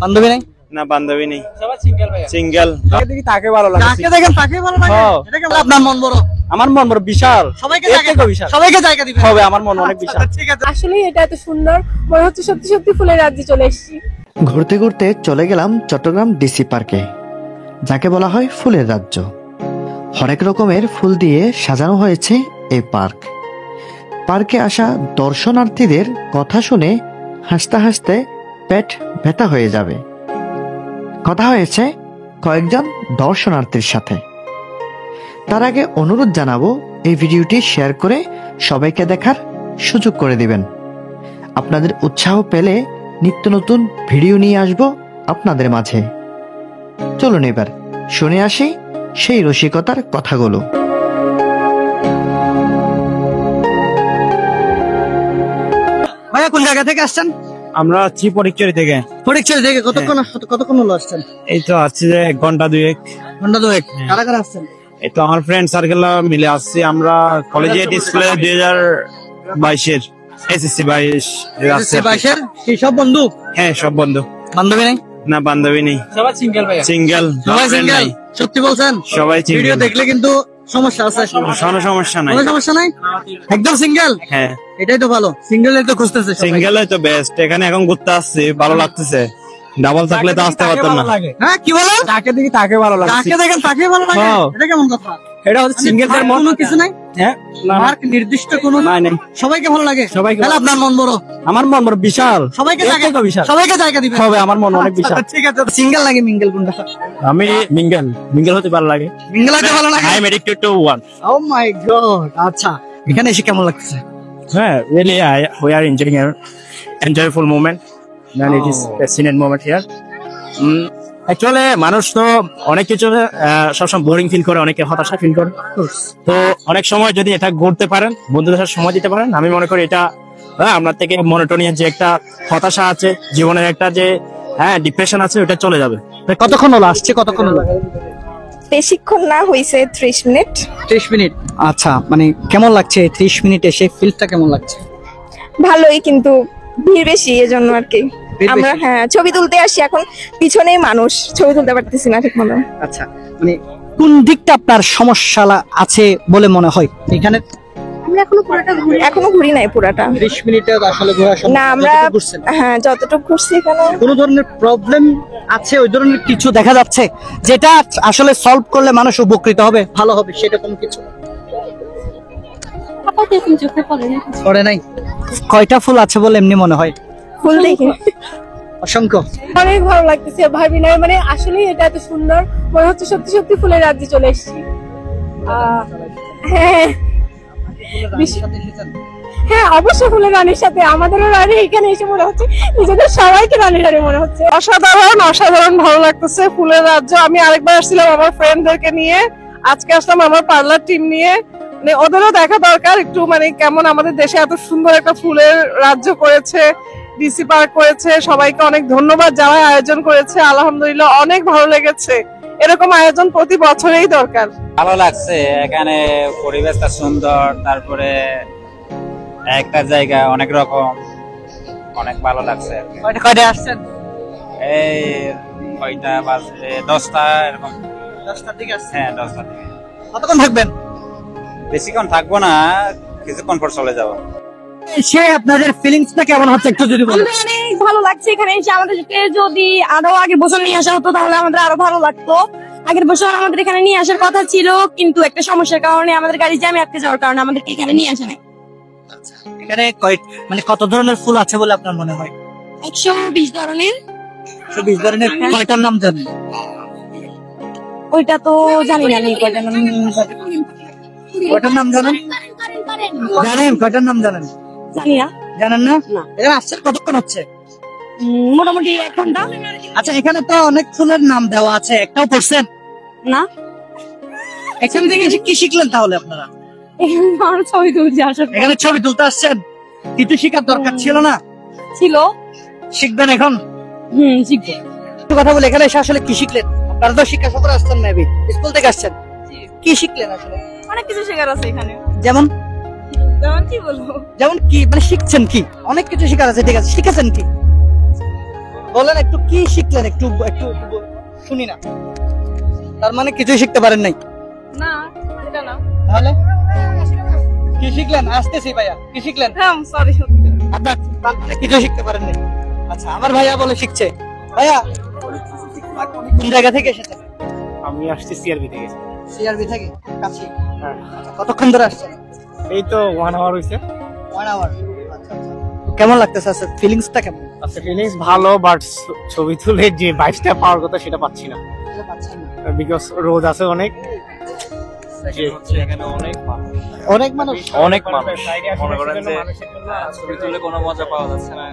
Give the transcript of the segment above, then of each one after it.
বান্ধবী নাই? না বান্ধবী নেই, সবাই সিঙ্গেল ভাই। সিঙ্গেল। দেখি তাকে ভালো লাগে, যাকে দেখেন তাকে ভালো লাগে। এটা কেমন? আপনার মন বড়, আমার মন বড় বিশাল, সবাইকে জায়গা বিশাল, সবাইকে জায়গা দিবেন হবে, আমার মন অনেক বিশাল। ঠিক আছে, আসলে এটা এত সুন্দর মনে হচ্ছে সত্যি সত্যি ফুলের রাজ্যে চলে এসেছি। ঘুরতে ঘুরতে চলে গেলাম চট্টগ্রাম ডিসি পার্কে, যাকে বলা হয় ফুলের রাজ্য। হরেক রকমের ফুল দিয়ে সাজানো হয়েছে এই পার্ক। পার্কে আসা দর্শনার্থীদের কথা শুনে হাসতে হাসতে পেট ব্যথা হয়ে যাবে। কথা হয়েছে কয়েকজন দর্শনার্থীর সাথে। তার আগে অনুরোধ জানাবো, এই ভিডিওটি শেয়ার করে সবাইকে দেখার সুযোগ করে দিবেন। আপনাদের উৎসাহ পেলে নিত্য নতুন ভিডিও নিয়ে আসব আপনাদের মাঝে। চলুন এবার শুনে আসি সেই রসিকতার কথাগুলো। ভাইয়া কোন জায়গা থেকে আসছেন? আমরা আছি পরীক্ষারি থেকে। ফটিকছড়ি থেকে। কতক্ষণ হলো আসছেন? এই তো আসছি যে 1 ঘন্টা 2 ঘন্টা 2। কারা কারা আসছেন? এই তো আমার ফ্রেন্ড সার্কেল মিলে আসছি। আমরা কলেজে ডিসপ্লে 2022-এর এসএসসি 22-এর কি সব বন্ধু? হ্যাঁ সব বন্ধু। বান্ধবী নাই? না বান্ধবী নেই, সবাই সিঙ্গেল ভাই। সিঙ্গেল। সবাই সিঙ্গেল? সত্যি বলছেন? সবাই ভিডিও সিঙ্গেল। দেখলে কিন্তু সমস্যা আছে? কোনো সমস্যা নাই। কোনো সমস্যা নাই, একদম সিঙ্গেল। হ্যাঁ এটাই তো ভালো, সিঙ্গেলই তো খুঁজতেছে সবাই। সিঙ্গেলই তো বেস্ট। এখানে এখন ঘুরতে আসছি, ভালো লাগতেছে। ডাবল থাকলে তো আসতে পারতাম না। হ্যাঁ কি বলেন? যাকে দেখি তাকে ভালো লাগে। যাকে দেখেন তাকে ভালো লাগে? হ্যাঁ। এটা কেমন কথা? এটা হচ্ছে সিঙ্গেলদের মন। কোনো কিছু নাই? হ্যাঁ মার্ক নির্দিষ্ট কোনো নাই নাই, সবাইকে ভালো লাগে? সবাইকে। তাহলে আপনার মন বড়, আমার মন বড় বিশাল, সবাইকে জায়গা বিশাল সবাইকে জায়গা দিবেন হবে, আমার মন অনেক বিশাল। ঠিক আছে, সিঙ্গেল লাগে মিঙ্গেল কোনটা? আমি মিঙ্গেল হতে ভালো লাগে। মিঙ্গেল হতে ভালো লাগে? I am addicted to one. Oh my god. আচ্ছা, এখানে এসে কেমন লাগছে? হ্যাঁ really we are enjoying a enjoyable moment and it is a scenic moment here. Actually মানুষ তো অনেক কিছু সবসময় বোরিং ফিল করে, অনেকে হতাশা ফিল করে। তো অনেক সময় যদি এটা ঘুরতে পারেন, বন্ধুদের সাথে সময় দিতে পারেন, আমি মনে করি এটা আপনার থেকে মনোটোনিয়ার যে একটা হতাশা আছে, জীবনের একটা যে ডিপ্রেশন আছে, ওটা চলে যাবে। কতক্ষণ হলো আসছে? কতক্ষণ হলো? বেশিক্ষণ না, হয়েছে 30 মিনিট। 30 মিনিট। আচ্ছা, মানে কেমন লাগছে 30 মিনিট এসে? ফিলটা কেমন লাগছে? ভালোই, কিন্তু ভিড় বেশি, এজন্য আর কি। ভিড় আমরা বেশি? হ্যাঁ ছবি তুলতে আসি, এখন পিছনেই মানুষ, ছবি তুলতে পারতেছি না ঠিক মতো। আচ্ছা, মানে কোন দিকটা আপনার সমস্যা আছে বলে মনে হয় এখানে? আমরা এখনো ঘুরি নাই পুরাটা। 30 মিনিটে আসলে ঘোরা সম্ভব না, আমরা যতটুকু ঘুরছেন। হ্যাঁ যতটুকু ঘুরছি এখানে। কোন ধরনের প্রবলেম আছে, ওই ধরনের কিছু দেখা যাচ্ছে যেটা আসলে সলভ করলে মানুষ উপকৃত হবে, ভালো হবে, সেটা কোন কিছু পড়ে নাই? কয়টা ফুল আছে বলে এমনি মনে হয়? ফুল দেখে অসংখ্য। অনেক ভালো লাগতেছে, ভাবি না মানে আসলে এটা এত সুন্দর মনে হচ্ছে সত্যি সত্যি ফুলের রাজ্যে চলে এসেছি। হ্যাঁ হ্যাঁ অবশ্যই ফুলের রানীর সাথে, আমাদেরও রানী এখানে এসে মনে হচ্ছে নিজেদের সবাইকে রানী রানী মনে হচ্ছে। অসাধারণ অসাধারণ ভালো লাগতেছে ফুলের রাজ্য। আমি আরেকবার আসছিলাম আমার ফ্রেন্ডদেরকে নিয়ে, আজকে আসলাম আমার পার্লার টিম নিয়ে। মানে ওদেরও দেখা দরকার একটু, মানে কেমন আমাদের দেশে এত সুন্দর একটা ফুলের রাজ্য করেছে, ডিসি পার্ক করেছে। সবাইকে অনেক ধন্যবাদ যারা আয়োজন করেছে, আলহামদুলিল্লাহ অনেক ভালো লেগেছে। এরকম আয়োজন প্রতি বছরেই দরকার। ভালো লাগছে, এখানে পরিবেশটা সুন্দর, তারপরে একটা জায়গা অনেক রকম, অনেক ভালো লাগছে। কয়টা আসছেন? এই কয়টা বাজে? 10টা এরকম। 10টার দিকে আসছেন? হ্যাঁ 10টা থেকে। কতক্ষণ থাকবেন? বেশিক্ষণ থাকবো না, কিছুক্ষণ পর চলে যাবো। সে আপনাদের ফিলিংসটা কেমন হচ্ছে একটু যদি বলেন। অনেক ভালো লাগছে এখানে এসে। আমাদেরকে যদি আরো আগের বছর নিয়ে আসা হতো তাহলে আমাদের আরো ভালো লাগতো। আগের বছর আমাদের এখানে নিয়ে আসার কথা ছিল, কিন্তু একটা সমস্যার কারণে, আমাদের গাড়ি জ্যামে আটকে যাওয়ার কারণে আমাদেরকে এখানে নিয়ে আসা নাই। এখানে মানে কত ধরনের ফুল আছে বলে আপনার মনে হয়? 120 ধরনের। 120 ধরনের? কয়টার নাম জানেন? ওইটা তো জানি না আমি কয়টা নাম। কয়টার নাম জানেন? জানেন কয়টার নাম জানেন? জানি না। জানেন না? এখানে আসছেন কতক্ষণ হচ্ছে? মোটামুটি 1 ঘন্টা। আচ্ছা, এখানে তো অনেক ফুলের নাম দেওয়া আছে, একটাও পড়ছেন না? এখান থেকে এসে কি শিখলেন তাহলে আপনারা? আমার ছবি তুলতে আসা এখানে ছবি তুলতে আসছেন, কিছু শেখার দরকার ছিল না? ছিল। শিখবেন এখন? শিখবো। একটু কথা বলে, এখানে এসে আসলে কি শিখলেন? আপনারা তো শিক্ষা সফরে আসছেন, মেবি স্কুল থেকে আসছেন, কি শিখলেন আসলে? অনেক কিছু শেখার আছে এখানে। যেমন কি বলবো? যেমন কি মানে শিখছেন কি? অনেক কিছু শেখার আছে, ঠিক আছে, শিখেছেন কি বলেন একটু কি শিখলেন, একটু একটু শুনি না। তার মানে কিছুই শিখতে পারেন নাই? না এটা না। তাহলে কি শিখলেন? আসতেছি ভাইয়া, কি শিখলেন? হ্যাঁ সরি আপনার তার মানে কিছু শিখতে পারেন নাই। আচ্ছা, আমার ভাইয়া বলে শিখছে। ভাইয়া কোন জায়গা থেকে এসেছেন? আমি আসছি সিআরবি থেকে। সিআরবি থেকে? কাছে? কতক্ষণ ধরে আসছেন? এই তো 1 আওয়ার হইছে। 1 আওয়ার। আচ্ছা আচ্ছা। কেমন লাগতেছে? আচ্ছা, ফিলিংসটা কেমন? আচ্ছা, ফিলিংস ভালো, বাট ছবি তুলে যে ভাইবটা পাওয়ার কথা সেটা পাচ্ছি না, বিকজ রোদ আছে অনেক। এখানে অনেক মানুষ, অনেক মানুষ। অনেক মানুষ। মনে করেন যে ছবি তুলে কোনো মজা পাওয়া যাচ্ছে না,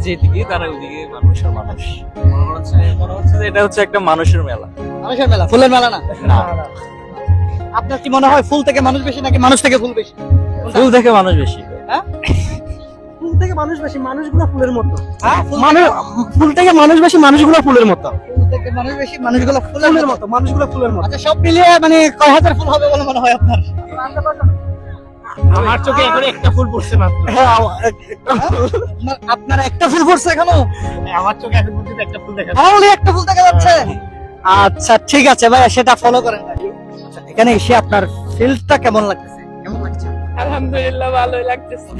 যেদিকে তারা ওইদিকে মানুষ আর মানুষ। মনে হচ্ছে যে এটা হচ্ছে একটা মানুষের মেলা। মানুষের মেলা, ফুলের মেলা না? আপনার কি মনে হয় ফুল থেকে মানুষ বেশি নাকি মানুষ থেকে ফুল বেশি? ফুল থেকে মানুষ বেশি। হ্যাঁ, ফুল থেকে মানুষ বেশি, মানুষগুলো ফুলের মতো। হ্যাঁ, ফুল থেকে মানুষ বেশি, মানুষগুলো ফুলের মতো। ফুল থেকে মানুষ বেশি, মানুষগুলো ফুলের মতো, মানুষগুলো ফুলের মতো। আচ্ছা, সব মিলিয়ে মানে কয় হাজার ফুল হবে বলে মনে হয় আপনার? আমার চোখে এখন একটা ফুল পড়ছে মাত্র। আপনার একটা ফুল পড়ছে এখনো? আমার চোখে এখন পর্যন্ত একটা ফুল দেখা তাহলে একটা ফুল দেখা যাচ্ছে। আচ্ছা ঠিক আছে ভাই, সেটা ফলো করেন ভাই। আচ্ছা, এখানে এসে আপনার ফিলটা কেমন লাগতেছে? কেমন লাগছে? আলহামদুলিল্লাহ ভালোই লাগতেছে।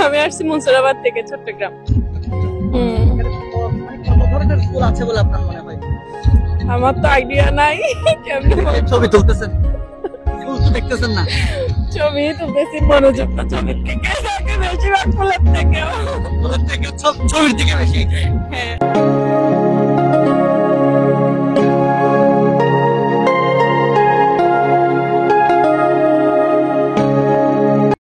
আমি আসছি মুন্সিরাবাদ থেকে, চট্টগ্রাম। কোন ধরনের ফুল আছে বলে আপনার মনে হয়? আমার তো আইডিয়া নাই কেমন ছবি তুলতেছেন, ফুল তো দেখতেছেন না? ছবি তুলতেছি, মনোযোগটা ছবির থেকে বেশিরভাগ ফুলের থেকে। ছবির দিকে বেশি। হ্যাঁ।